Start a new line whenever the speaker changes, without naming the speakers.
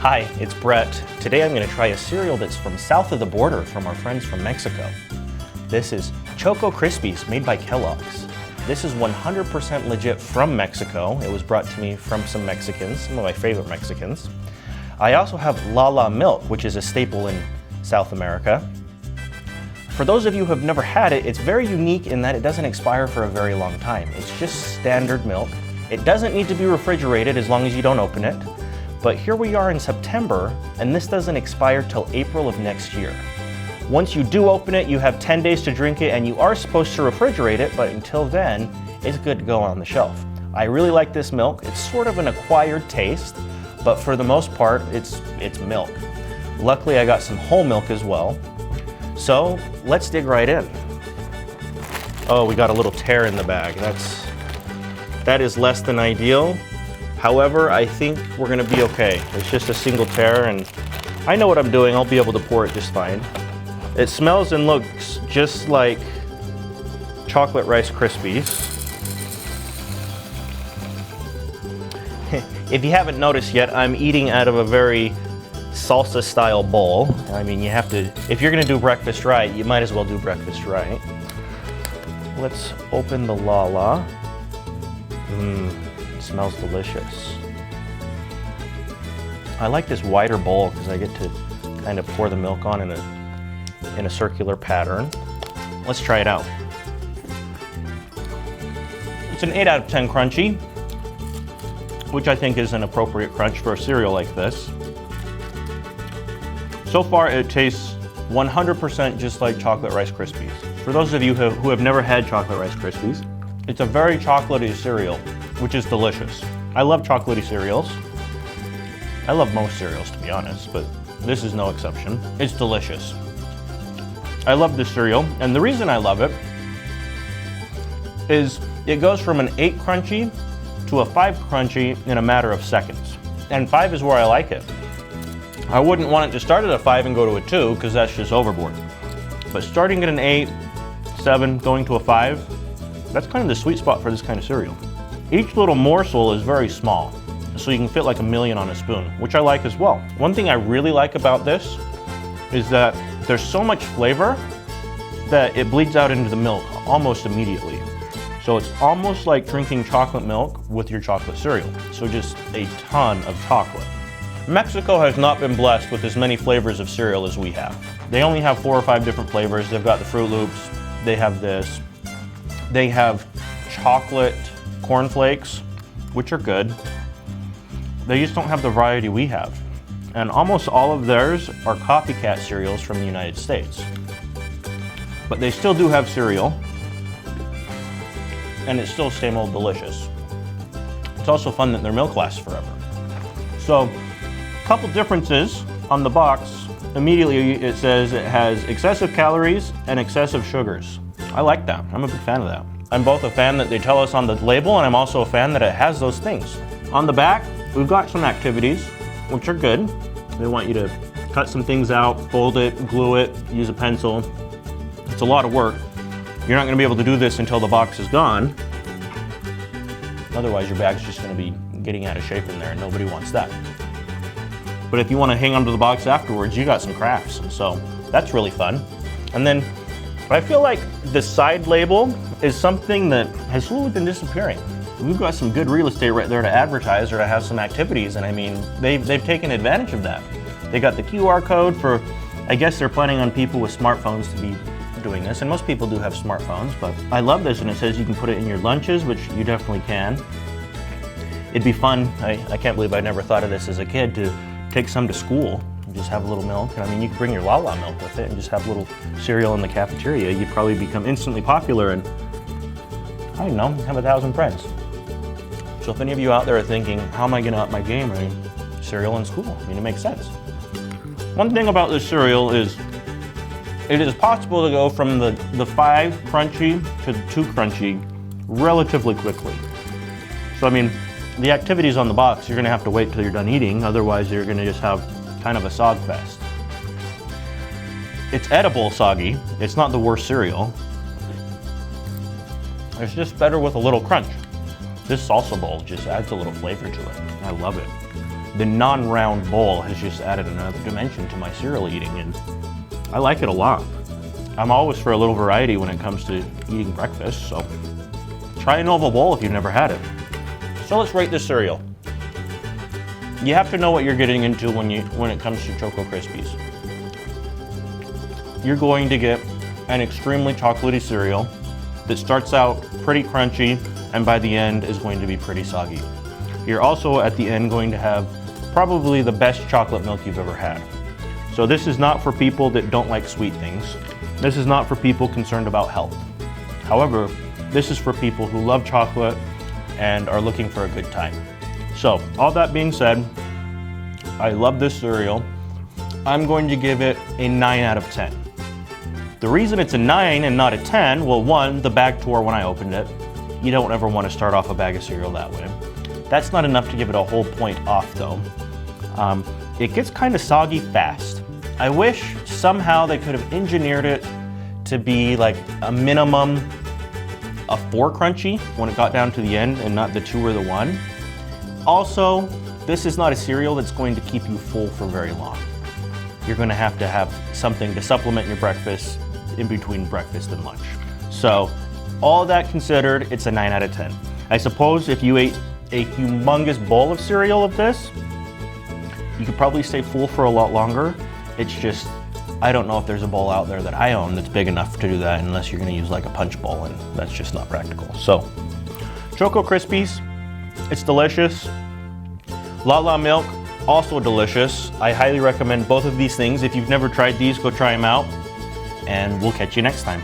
Hi, it's Brett. Today I'm going to try a cereal that's from south of the border from our friends from Mexico. This is Choco Krispis made by Kellogg's. This is 100% legit from Mexico. It was brought to me from some Mexicans, some of my favorite Mexicans. I also have Lala milk, which is a staple in South America. For those of you who have never had it, it's very unique in that it doesn't expire for a very long time. It's just standard milk. It doesn't need to be refrigerated as long as you don't open it. But here we are in September, and this doesn't expire till April of next year. Once you do open it, you have 10 days to drink it, and you are supposed to refrigerate it, but until then, it's good to go on the shelf. I really like this milk. It's sort of an acquired taste, but for the most part, it's milk. Luckily, I got some whole milk as well. So let's dig right in. Oh, we got a little tear in the bag. That is less than ideal. However, I think we're gonna be okay. It's just a single tear, and I know what I'm doing. I'll be able to pour it just fine. It smells and looks just like chocolate Rice Krispies. If you haven't noticed yet, I'm eating out of a very salsa style bowl. I mean, you have to, if you're gonna do breakfast right, you might as well do breakfast right. Let's open the Lala. It smells delicious. I like this wider bowl because I get to kind of pour the milk on in a circular pattern. Let's try it out. It's an 8 out of 10 crunchy, which I think is an appropriate crunch for a cereal like this. So far, it tastes 100% just like chocolate Rice Krispies. For those of you who have never had chocolate Rice Krispies, it's a very chocolatey cereal, which is delicious. I love chocolatey cereals. I love most cereals, to be honest, but this is no exception. It's delicious. I love this cereal, and the reason I love it is it goes from an 8 crunchy to a 5 crunchy in a matter of seconds. And 5 is where I like it. I wouldn't want it to start at a 5 and go to a 2, because that's just overboard. But starting at an 8, 7, going to a 5, that's kind of the sweet spot for this kind of cereal. Each little morsel is very small, so you can fit like a million on a spoon, which I like as well. One thing I really like about this is that there's so much flavor that it bleeds out into the milk almost immediately. So it's almost like drinking chocolate milk with your chocolate cereal. So just a ton of chocolate. Mexico has not been blessed with as many flavors of cereal as we have. They only have 4 or 5 different flavors. They've got the Fruit Loops, they have this. They have chocolate cornflakes, which are good. They just don't have the variety we have. And almost all of theirs are copycat cereals from the United States. But they still do have cereal, and it's still same old delicious. It's also fun that their milk lasts forever. So, a couple differences on the box. Immediately it says it has excessive calories and excessive sugars. I like that. I'm a big fan of that. I'm both a fan that they tell us on the label, and I'm also a fan that it has those things. On the back, we've got some activities, which are good. They want you to cut some things out, fold it, glue it, use a pencil. It's a lot of work. You're not gonna be able to do this until the box is gone. Otherwise, your bag's just gonna be getting out of shape in there, and nobody wants that. But if you wanna hang onto the box afterwards, you got some crafts, so that's really fun. And then, I feel like the side label is something that has slowly been disappearing. We've got some good real estate right there to advertise or to have some activities, and I mean, they've taken advantage of that. They got the QR code for, I guess they're planning on people with smartphones to be doing this, and most people do have smartphones, but I love this, and it says you can put it in your lunches, which you definitely can. It'd be fun, I can't believe I never thought of this as a kid, to take some to school. Just have a little milk, and I mean, you could bring your Lala milk with it and just have a little cereal in the cafeteria. You'd probably become instantly popular and, I don't know, have 1,000 friends. So if any of you out there are thinking, how am I gonna up my game? I mean, cereal in school, I mean, it makes sense. One thing about this cereal is, it is possible to go from the 5 crunchy to the 2 crunchy relatively quickly. So I mean, the activities on the box, you're gonna have to wait till you're done eating, otherwise you're gonna just have kind of a sog fest. It's edible soggy. It's not the worst cereal. It's just better with a little crunch. This salsa bowl just adds a little flavor to it. I love it. the non-round bowl has just added another dimension to my cereal eating, and I like it a lot. I'm always for a little variety when it comes to eating breakfast, so try an oval bowl if you've never had it. So let's rate this cereal. You have to know what you're getting into when it comes to Choco Krispies. You're going to get an extremely chocolatey cereal that starts out pretty crunchy and by the end is going to be pretty soggy. You're also at the end going to have probably the best chocolate milk you've ever had. So this is not for people that don't like sweet things. This is not for people concerned about health. However, this is for people who love chocolate and are looking for a good time. So, all that being said, I love this cereal. I'm going to give it a 9 out of 10. The reason it's a 9 and not a 10, well, one, the bag tore when I opened it. You don't ever want to start off a bag of cereal that way. That's not enough to give it a whole point off though. It gets kind of soggy fast. I wish somehow they could have engineered it to be like a minimum of 4 crunchy when it got down to the end and not the 2 or the 1. Also, this is not a cereal that's going to keep you full for very long. You're going to have something to supplement your breakfast in between breakfast and lunch. So, all that considered, it's a 9 out of 10. I suppose if you ate a humongous bowl of cereal of this, you could probably stay full for a lot longer. It's just, I don't know if there's a bowl out there that I own that's big enough to do that unless you're going to use like a punch bowl, and that's just not practical. So, Choco Krispies, it's delicious. Lala milk, also delicious. I highly recommend both of these things. If you've never tried these, go try them out, and we'll catch you next time.